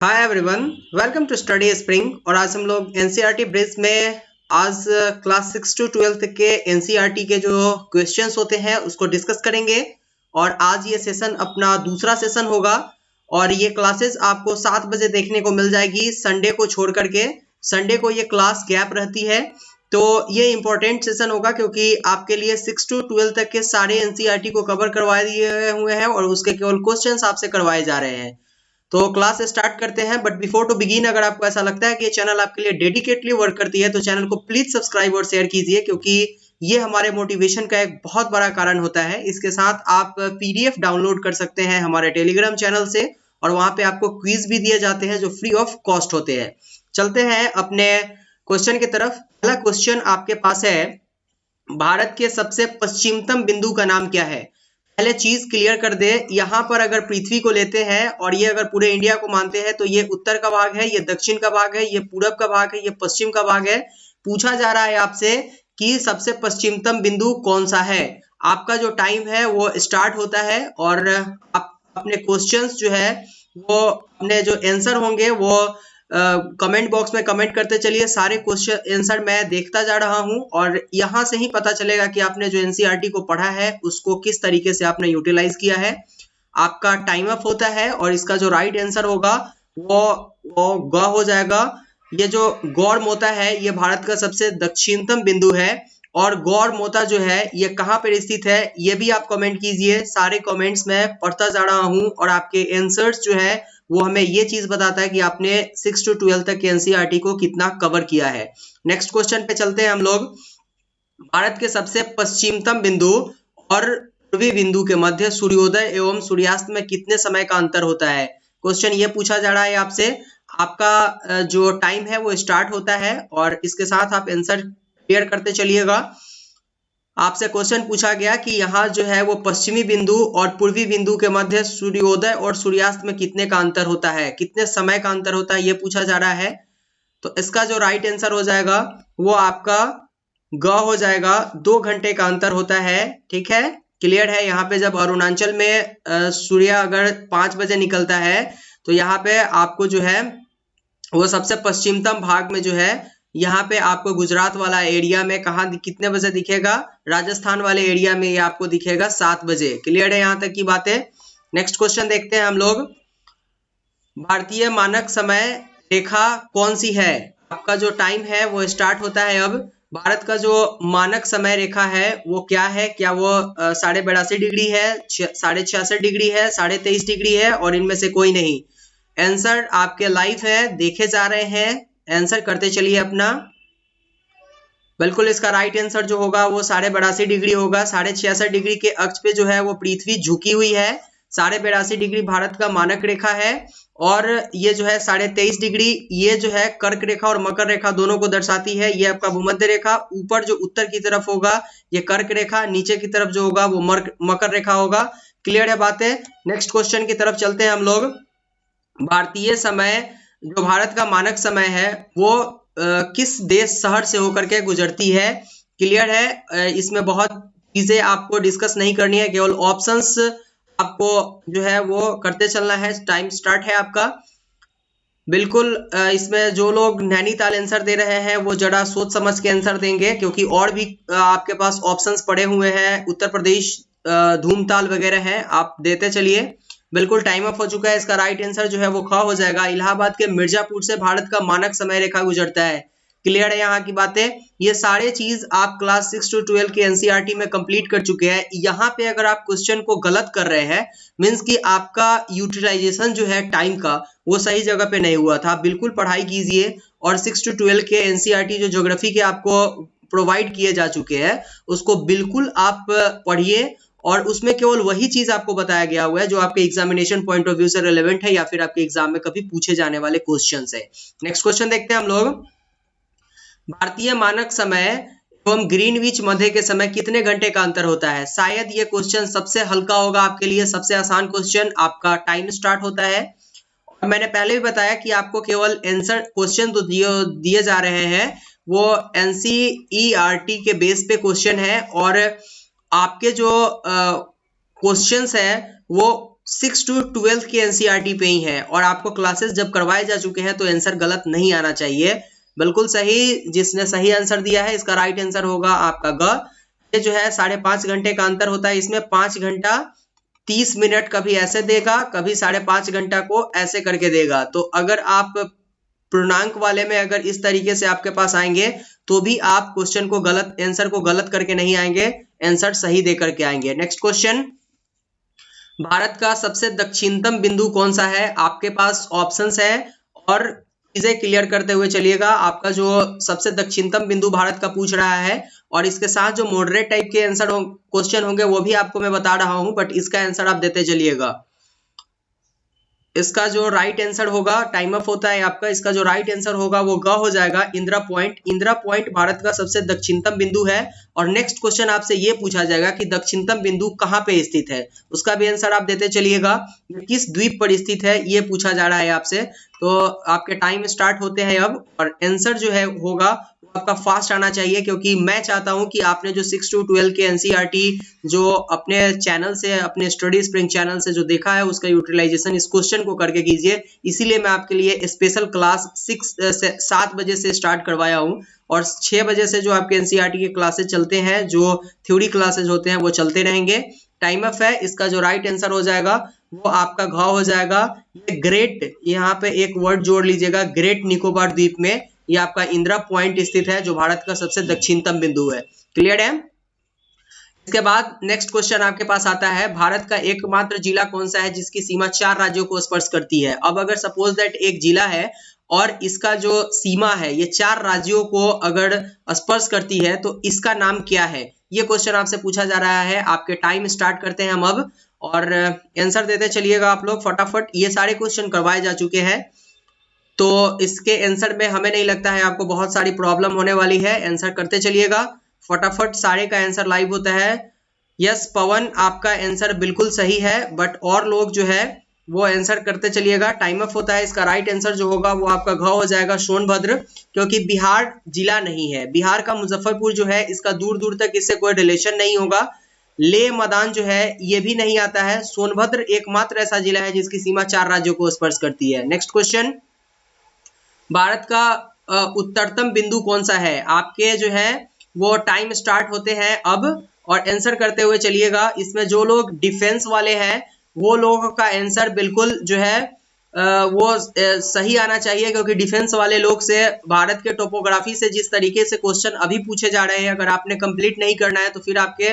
Hi everyone, welcome to study spring. और आज हम लोग एनसीईआरटी ब्रिज में आज क्लास 6 टू 12 के एनसीईआरटी के जो क्वेश्चंस होते हैं उसको डिस्कस करेंगे। और आज ये सेशन अपना दूसरा सेशन होगा और ये क्लासेस आपको 7 बजे देखने को मिल जाएगी संडे को छोड़ करके। संडे को ये क्लास गैप रहती है, तो ये इंपॉर्टेंट सेशन होगा क्योंकि आपके लिए 6 टू 12 तक के सारे एनसीईआरटी को कवर करवा दिए हुए हैं और उसके केवल क्वेश्चंस आपसे करवाए जा रहे हैं। तो क्लास स्टार्ट करते हैं, बट बिफोर टू बिगिन अगर आपको ऐसा लगता है कि ये चैनल आपके लिए डेडिकेटली वर्क करती है तो चैनल को प्लीज सब्सक्राइब और शेयर कीजिए, क्योंकि ये हमारे मोटिवेशन का एक बहुत बड़ा कारण होता है। इसके साथ आप पीडीएफ डाउनलोड कर सकते हैं हमारे टेलीग्राम चैनल से, और वहां पे आपको क्विज भी दिए जाते हैं जो फ्री ऑफ कॉस्ट होते हैं। चलते हैं अपने क्वेश्चन की तरफ। पहला क्वेश्चन आपके पास है, भारत के सबसे पश्चिमतम बिंदु का नाम क्या है? पहले चीज क्लियर कर दे, यहाँ पर अगर पृथ्वी को लेते हैं और ये अगर पूरे इंडिया को मानते हैं तो ये उत्तर का भाग है, ये दक्षिण का भाग है, ये पूरब का भाग है, ये पश्चिम का भाग है। पूछा जा रहा है आपसे कि सबसे पश्चिमतम बिंदु कौन सा है। आपका जो टाइम है वो स्टार्ट होता है और आप अपने क्वेश्चंस जो है वो अपने जो आंसर होंगे वो कमेंट बॉक्स में कमेंट करते चलिए। सारे क्वेश्चन आंसर मैं देखता जा रहा हूं और यहां से ही पता चलेगा कि आपने जो एनसीईआरटी को पढ़ा है उसको किस तरीके से आपने यूटिलाइज किया है। आपका टाइम अप होता है और इसका जो राइट आंसर होगा वो ग हो जाएगा। ये जो गौर मोता है ये भारत का सबसे दक्षिणतम बिंदु है, और गौर मोता जो है ये कहाँ पर स्थित है ये भी आप कमेंट कीजिए। सारे कमेंट्स मैं पढ़ता जा रहा हूं और आपके आंसर्स जो है वो हमें ये चीज बताता है कि आपने 6 टू 12 तक के एनसीईआरटी को कितना कवर किया है। नेक्स्ट क्वेश्चन पे चलते हैं हम लोग। भारत के सबसे पश्चिमतम बिंदु और पूर्वी बिंदु के मध्य सूर्योदय एवं सूर्यास्त में कितने समय का अंतर होता है? क्वेश्चन ये पूछा जा रहा है आपसे। आपका जो टाइम है वो स्टार्ट होता है और इसके साथ आप आंसर क्लियर करते चलिएगा। आपसे क्वेश्चन पूछा गया कि यहाँ जो है वो पश्चिमी बिंदु और पूर्वी बिंदु के मध्य सूर्योदय और सूर्यास्त में कितने का अंतर होता है, कितने समय का अंतर होता है, ये पूछा जा रहा है। तो इसका जो राइट आंसर हो जाएगा वो आपका ग हो जाएगा। 2 घंटे का अंतर होता है। ठीक है, क्लियर है। यहाँ पे जब अरुणाचल में सूर्य अगर 5 बजे निकलता है तो यहाँ पे आपको जो है वो सबसे पश्चिमतम भाग में जो है यहाँ पे आपको गुजरात वाला एरिया में कहाँ कितने बजे दिखेगा, राजस्थान वाले एरिया में ये आपको दिखेगा 7 बजे। क्लियर है यहाँ तक की बातें। नेक्स्ट क्वेश्चन देखते हैं हम लोग। भारतीय मानक समय रेखा कौन सी है? आपका जो टाइम है वो स्टार्ट होता है अब। भारत का जो मानक समय रेखा है वो क्या है? क्या वो 82.5 डिग्री है, 66.5 डिग्री है, 23.5 डिग्री है, और इनमें से कोई नहीं? आंसर आपके लाइव है, देखे जा रहे हैं, आंसर करते चलिए अपना। बिल्कुल इसका राइट आंसर जो होगा वो 82.5 डिग्री होगा। 66.5 डिग्री के अक्ष पे जो है वो पृथ्वी झुकी हुई है। 82.5 डिग्री भारत का मानक रेखा है और ये जो है 23.5 डिग्री ये जो है कर्क रेखा और मकर रेखा दोनों को दर्शाती है। ये आपका भूमध्य रेखा ऊपर जो उत्तर की तरफ होगा ये कर्क रेखा, नीचे की तरफ जो होगा वो मकर रेखा होगा। क्लियर है बातें। नेक्स्ट क्वेश्चन की तरफ चलते हैं हम लोग। भारतीय समय जो भारत का मानक समय है वो किस देश शहर से होकर के गुजरती है? क्लियर है। इसमें बहुत चीजें आपको डिस्कस नहीं करनी है, केवल ऑप्शंस आपको जो है वो करते चलना है। टाइम स्टार्ट है आपका। बिल्कुल इसमें जो लोग नैनीताल आंसर दे रहे हैं वो जरा सोच समझ के आंसर देंगे, क्योंकि और भी आपके पास ऑप्शंस पड़े हुए हैं। उत्तर प्रदेश धूमताल वगैरह है, आप देते चलिए। बिल्कुल टाइम अप हो चुका है। इसका राइट आंसर जो है वो ख हो जाएगा। इलाहाबाद के मिर्जापुर से भारत का मानक समय रेखा गुजरता है। क्लियर है यहाँ की बातें। ये सारे चीज आप क्लास 6 टू 12 के एनसीईआरटी में कंप्लीट कर चुके हैं। यहाँ पे अगर आप क्वेश्चन को गलत कर रहे हैं मींस कि आपका यूटिलाइजेशन जो है टाइम का वो सही जगह पे नहीं हुआ था। बिल्कुल पढ़ाई कीजिए और 6 टू 12 के एनसीईआरटी जो ज्योग्राफी के आपको प्रोवाइड किए जा चुके हैं उसको बिल्कुल आप पढ़िए, और उसमें केवल वही चीज आपको बताया गया हुआ है जो आपके एग्जामिनेशन पॉइंट ऑफ व्यू से रिलेवेंट है या फिर आपके एग्जाम में कभी पूछे जाने वाले क्वेश्चंस है। नेक्स्ट क्वेश्चन देखते हैं हम लोग। भारतीय मानक समय एवं ग्रीनविच मध्य के समय कितने घंटे का अंतर होता है? शायद ये क्वेश्चन सबसे हल्का होगा आपके लिए, सबसे आसान क्वेश्चन। आपका टाइम स्टार्ट होता है और मैंने पहले भी बताया कि आपको केवल आंसर क्वेश्चन तो दिए जा रहे हैं, वो एनसीईआरटी के बेस पे क्वेश्चन है और आपके जो क्वेश्चंस है वो 6 to 12 के एनसीईआरटी पे ही है और आपको क्लासेस जब करवाए जा चुके हैं तो आंसर गलत नहीं आना चाहिए, बिल्कुल सही। जिसने सही आंसर दिया है इसका राइट आंसर होगा आपका ग। ये जो है 5.5 घंटे का अंतर होता है इसमें, 5 घंटा 30 मिनट कभी ऐसे देगा, कभी 5.5 घंटा को ऐसे करके देगा। तो अगर आप पूर्णांक वाले में अगर इस तरीके से आपके पास आएंगे तो भी आप क्वेश्चन को गलत, आंसर को गलत करके नहीं आएंगे, आंसर सही दे करके आएंगे। नेक्स्ट क्वेश्चन, भारत का सबसे दक्षिणतम बिंदु कौन सा है? आपके पास ऑप्शंस है और चीजें क्लियर करते हुए चलिएगा। आपका जो सबसे दक्षिणतम बिंदु भारत का पूछ रहा है और इसके साथ जो मॉडरेट टाइप के आंसर क्वेश्चन होंगे वो भी आपको मैं बता रहा हूं, बट इसका आंसर आप देते चलिएगा। इसका जो राइट आंसर होगा, टाइम अप होता है आपका, इसका जो राइट आंसर होगा वो ग हो जाएगा, इंदिरा पॉइंट। इंदिरा पॉइंट भारत का सबसे दक्षिणतम बिंदु है। और नेक्स्ट क्वेश्चन आपसे ये पूछा जाएगा कि दक्षिणतम बिंदु कहाँ पे स्थित है, उसका भी आंसर आप देते चलिएगा। किस द्वीप पर स्थित है ये पूछा जा रहा है आपसे। तो आपके टाइम स्टार्ट होते हैं अब, और आंसर जो है होगा आपका फास्ट आना चाहिए, क्योंकि मैं चाहता हूं कि आपने जो 6 to 12 के एनसीईआरटी जो अपने चैनल से, अपने स्टडी स्प्रिंग चैनल से जो देखा है उसका यूटिलाइजेशन इस क्वेश्चन को करके कीजिए। इसीलिए मैं आपके लिए स्पेशल क्लास 7 बजे से स्टार्ट करवाया हूं और 6 बजे से जो आपके एनसीईआरटी के क्लासेस चलते हैं, जो थ्योरी क्लासेस होते हैं वो चलते रहेंगे। टाइम अप है, इसका जो राइट आंसर हो जाएगा वो आपका घ हो जाएगा। ये ग्रेट, यहाँ पे एक वर्ड जोड़ लीजिएगा, ग्रेट निकोबार द्वीप में ये आपका इंदिरा पॉइंट स्थित है, जो भारत का सबसे दक्षिणतम बिंदु है। क्लियर है? इसके बाद नेक्स्ट क्वेश्चन आपके पास आता है, भारत का एकमात्र जिला कौन सा है जिसकी सीमा 4 राज्यों को स्पर्श करती है? अब अगर सपोज दैट एक जिला है और इसका जो सीमा है ये 4 राज्यों को अगर स्पर्श करती है तो इसका नाम क्या है? ये क्वेश्चन आपसे पूछा जा रहा है। आपके टाइम स्टार्ट करते हैं हम अब, और आंसर देते चलिएगा आप लोग फटाफट। ये सारे क्वेश्चन करवाए जा चुके हैं तो इसके आंसर में हमें नहीं लगता है आपको बहुत सारी प्रॉब्लम होने वाली है। आंसर करते चलिएगा फटाफट, सारे का आंसर लाइव होता है। यस पवन, आपका आंसर बिल्कुल सही है, बट और लोग जो है वो आंसर करते चलिएगा। टाइम अप होता है। इसका राइट आंसर जो होगा वो आपका घ हो जाएगा, सोनभद्र, क्योंकि बिहार जिला नहीं है। बिहार का मुजफ्फरपुर जो है इसका दूर दूर तक इससे कोई रिलेशन नहीं होगा। ले मैदान जो है ये भी नहीं आता है। सोनभद्र एकमात्र ऐसा जिला है जिसकी सीमा 4 राज्यों को स्पर्श करती है। नेक्स्ट क्वेश्चन, भारत का उत्तरतम बिंदु कौन सा है? आपके जो है वो टाइम स्टार्ट होते हैं अब, और आंसर करते हुए चलिएगा। इसमें जो लोग डिफेंस वाले हैं वो लोगों का आंसर बिल्कुल जो है वो सही आना चाहिए, क्योंकि डिफेंस वाले लोग से भारत के टोपोग्राफी से जिस तरीके से क्वेश्चन अभी पूछे जा रहे हैं, अगर आपने कंप्लीट नहीं करना है तो फिर आपके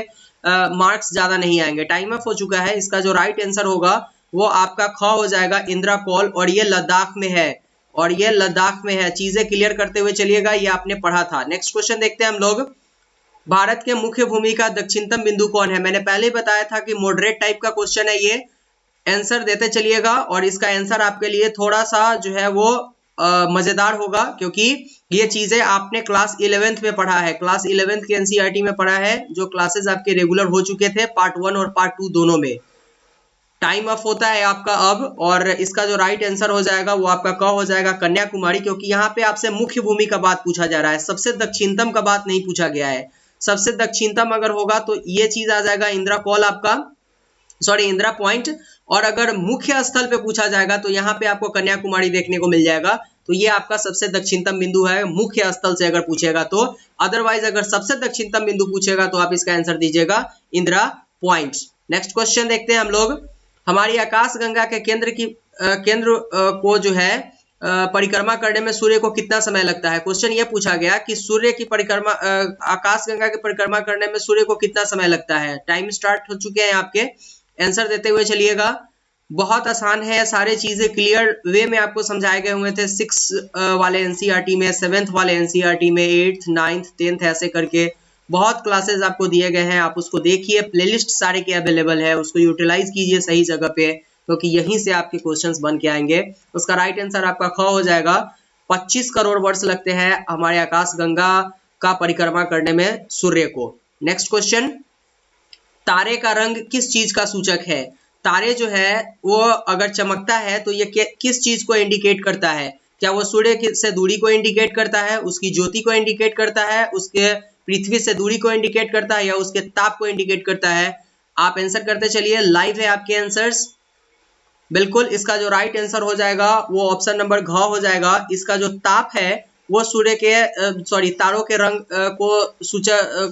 मार्क्स ज्यादा नहीं आएंगे। टाइम अप हो चुका है। इसका जो राइट आंसर होगा वो आपका ख हो जाएगा, इंदिरा कॉल, और ये लद्दाख में है, और ये लद्दाख में है। चीजें क्लियर करते हुए चलिएगा, ये आपने पढ़ा था। नेक्स्ट क्वेश्चन देखते हैं हम लोग, भारत के मुख्य भूमि का दक्षिणतम बिंदु कौन है? मैंने पहले ही बताया था कि मॉडरेट टाइप का क्वेश्चन है ये। आंसर देते चलिएगा, और इसका आंसर आपके लिए थोड़ा सा जो है वो मजेदार होगा, क्योंकि ये चीजें आपने क्लास 11th में पढ़ा है, क्लास 11th के एनसीईआरटी में पढ़ा है, जो क्लासेस आपके रेगुलर हो चुके थे पार्ट 1 और पार्ट 2 दोनों में। टाइम अप होता है आपका अब, और इसका जो राइट आंसर हो जाएगा वो आपका क हो जाएगा, कन्याकुमारी, क्योंकि यहाँ पे आपसे मुख्य भूमि का बात पूछा जा रहा है, सबसे दक्षिणतम का बात नहीं पूछा गया है। सबसे दक्षिणतम अगर होगा तो ये चीज आ जाएगा इंदिरा कॉल आपका, सॉरी इंदिरा पॉइंट। और अगर मुख्य स्थल पे पूछा जाएगा तो यहाँ पे आपको कन्याकुमारी देखने को मिल जाएगा। तो ये आपका सबसे दक्षिणतम बिंदु है मुख्य स्थल से अगर पूछेगा तो। अदरवाइज अगर सबसे दक्षिणतम बिंदु पूछेगा तो आप इसका आंसर दीजिएगा इंदिरा पॉइंट। नेक्स्ट क्वेश्चन देखते हैं हम लोग, हमारी आकाशगंगा के केंद्र को जो है परिक्रमा करने में सूर्य को कितना समय लगता है? क्वेश्चन ये पूछा गया कि सूर्य की परिक्रमा, आकाशगंगा की परिक्रमा करने में सूर्य को कितना समय लगता है? टाइम स्टार्ट हो चुके हैं आपके, आंसर देते हुए चलिएगा। बहुत आसान है, सारे चीजें क्लियर वे में आपको समझाए गए हुए थे 6 वाले एनसीईआरटी में, 7th वाले एनसीईआरटी में, 8th 9th 10th ऐसे करके बहुत क्लासेस आपको दिए गए हैं। आप उसको देखिए, प्लेलिस्ट सारे के अवेलेबल है, उसको यूटिलाइज कीजिए सही जगह पे, क्योंकि यहीं से आपके क्वेश्चंस बन के आएंगे। उसका राइट आंसर आपका ख हो जाएगा। 25 करोड़ वर्ष लगते हैं हमारे आकाशगंगा का परिक्रमा करने में सूर्य को। नेक्स्ट क्वेश्चन, तारे का रंग किस चीज का सूचक है? तारे जो है वो अगर चमकता है तो ये किस चीज को इंडिकेट करता है? क्या वो सूर्य से दूरी को इंडिकेट करता है, उसकी ज्योति को इंडिकेट करता है, उसके पृथ्वी से दूरी को इंडिकेट करता है, या उसके ताप को इंडिकेट करता है? आप आंसर करते चलिए, लाइव है आपके आंसर्स। बिल्कुल, इसका जो राइट आंसर हो जाएगा वो ऑप्शन नंबर घ हो जाएगा। इसका जो ताप है वो सूर्य के तारों के रंग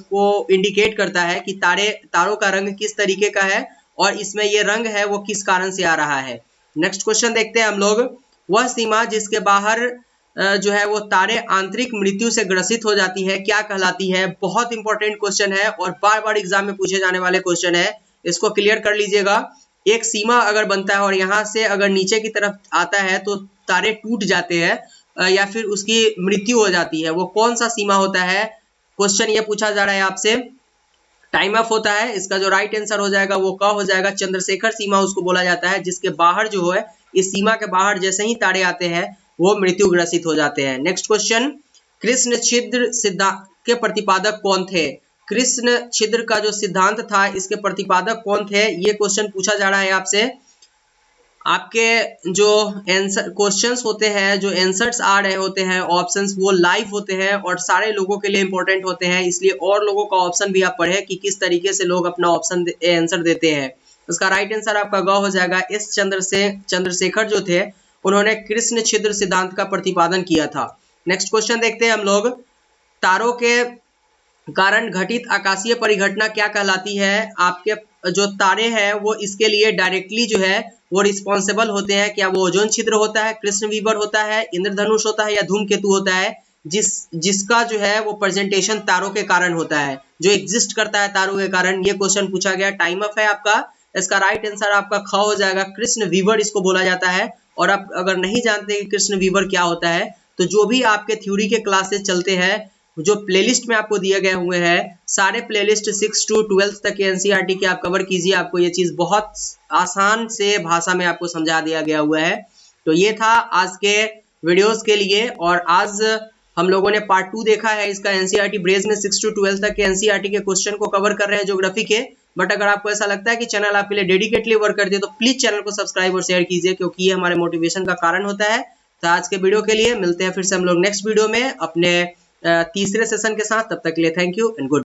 को इंडिकेट करता है कि तारों का रंग किस तरीके का है और इसमें ये रंग है वो किस कारण से आ रहा है। नेक्स्ट क्वेश्चन देखते हैं हम लोग। वह सीमा जिसके बाहर जो है वो तारे आंतरिक मृत्यु से ग्रसित हो जाती है क्या कहलाती है। बहुत इंपॉर्टेंट क्वेश्चन है और बार बार एग्जाम में पूछे जाने वाले क्वेश्चन है, इसको क्लियर कर लीजिएगा। एक सीमा अगर बनता है और यहाँ से अगर नीचे की तरफ आता है तो तारे टूट जाते हैं या फिर उसकी मृत्यु हो जाती है, वो कौन सा सीमा होता है, क्वेश्चन ये पूछा जा रहा है आपसे। टाइम ऑफ होता है। इसका जो राइट आंसर हो जाएगा वो क्या हो जाएगा, चंद्रशेखर सीमा उसको बोला जाता है, जिसके बाहर जो है, इस सीमा के बाहर जैसे ही तारे आते हैं वो मृत्यु ग्रसित हो जाते हैं। नेक्स्ट क्वेश्चन, कृष्ण छिद्र सिद्धांत के प्रतिपादक कौन थे। कृष्ण छिद्र का जो सिद्धांत था इसके प्रतिपादक कौन थे, ये क्वेश्चन पूछा जा रहा है आपसे। आपके जो आंसर क्वेश्चंस होते हैं, जो आंसर्स आ रहे होते हैं ऑप्शंस, वो लाइव होते हैं और सारे लोगों के लिए इंपॉर्टेंट होते हैं, इसलिए और लोगों का ऑप्शन भी आप पढ़े कि किस तरीके से लोग अपना आंसर देते हैं। उसका राइट आंसर आपका ग हो जाएगा। इस चंद्रशेखर जो थे उन्होंने कृष्ण छिद्र सिद्धांत का प्रतिपादन किया था। नेक्स्ट क्वेश्चन देखते हैं हम लोग। तारों के कारण घटित आकाशीय परिघटना क्या कहलाती है। आपके जो तारे हैं वो इसके लिए डायरेक्टली जो है वो रिस्पॉन्सिबल होते हैं। क्या वो ओजोन छिद्र होता है, कृष्ण विवर होता है, इंद्रधनुष होता है या धूमकेतु होता है, जिसका जो है वो प्रेजेंटेशन तारों के कारण होता है, जो एग्जिस्ट करता है तारों के कारण। ये क्वेश्चन पूछा गया। टाइम अप है आपका। इसका राइट आंसर आपका ख हो जाएगा। कृष्ण विवर इसको बोला जाता है। और आप अगर नहीं जानते कि कृष्ण विवर क्या होता है तो जो भी आपके थ्योरी के क्लासेस चलते हैं, जो प्लेलिस्ट में आपको दिए गए हुए हैं, सारे प्लेलिस्ट 6 to 12 तक के एनसीईआरटी के आप कवर कीजिए। आपको ये चीज बहुत आसान से भाषा में आपको समझा दिया गया हुआ है। तो ये था आज के वीडियोस के लिए। और आज हम लोगों ने पार्ट 2 देखा है इसका। एनसीईआरटी ब्रेज में 6 to 12 तक के एनसीईआरटी के क्वेश्चन को कवर कर रहे हैं ज्योग्राफी के। बट अगर आपको ऐसा लगता है कि चैनल आपके लिए डेडिकेटली वर्क करती है तो प्लीज चैनल को सब्सक्राइब और शेयर कीजिए, क्योंकि ये हमारे मोटिवेशन का कारण होता है। तो आज के वीडियो के लिए मिलते हैं फिर से हम लोग नेक्स्ट वीडियो में अपने तीसरे सेशन के साथ। तब तक के लिए थैंक यू एंड गुड।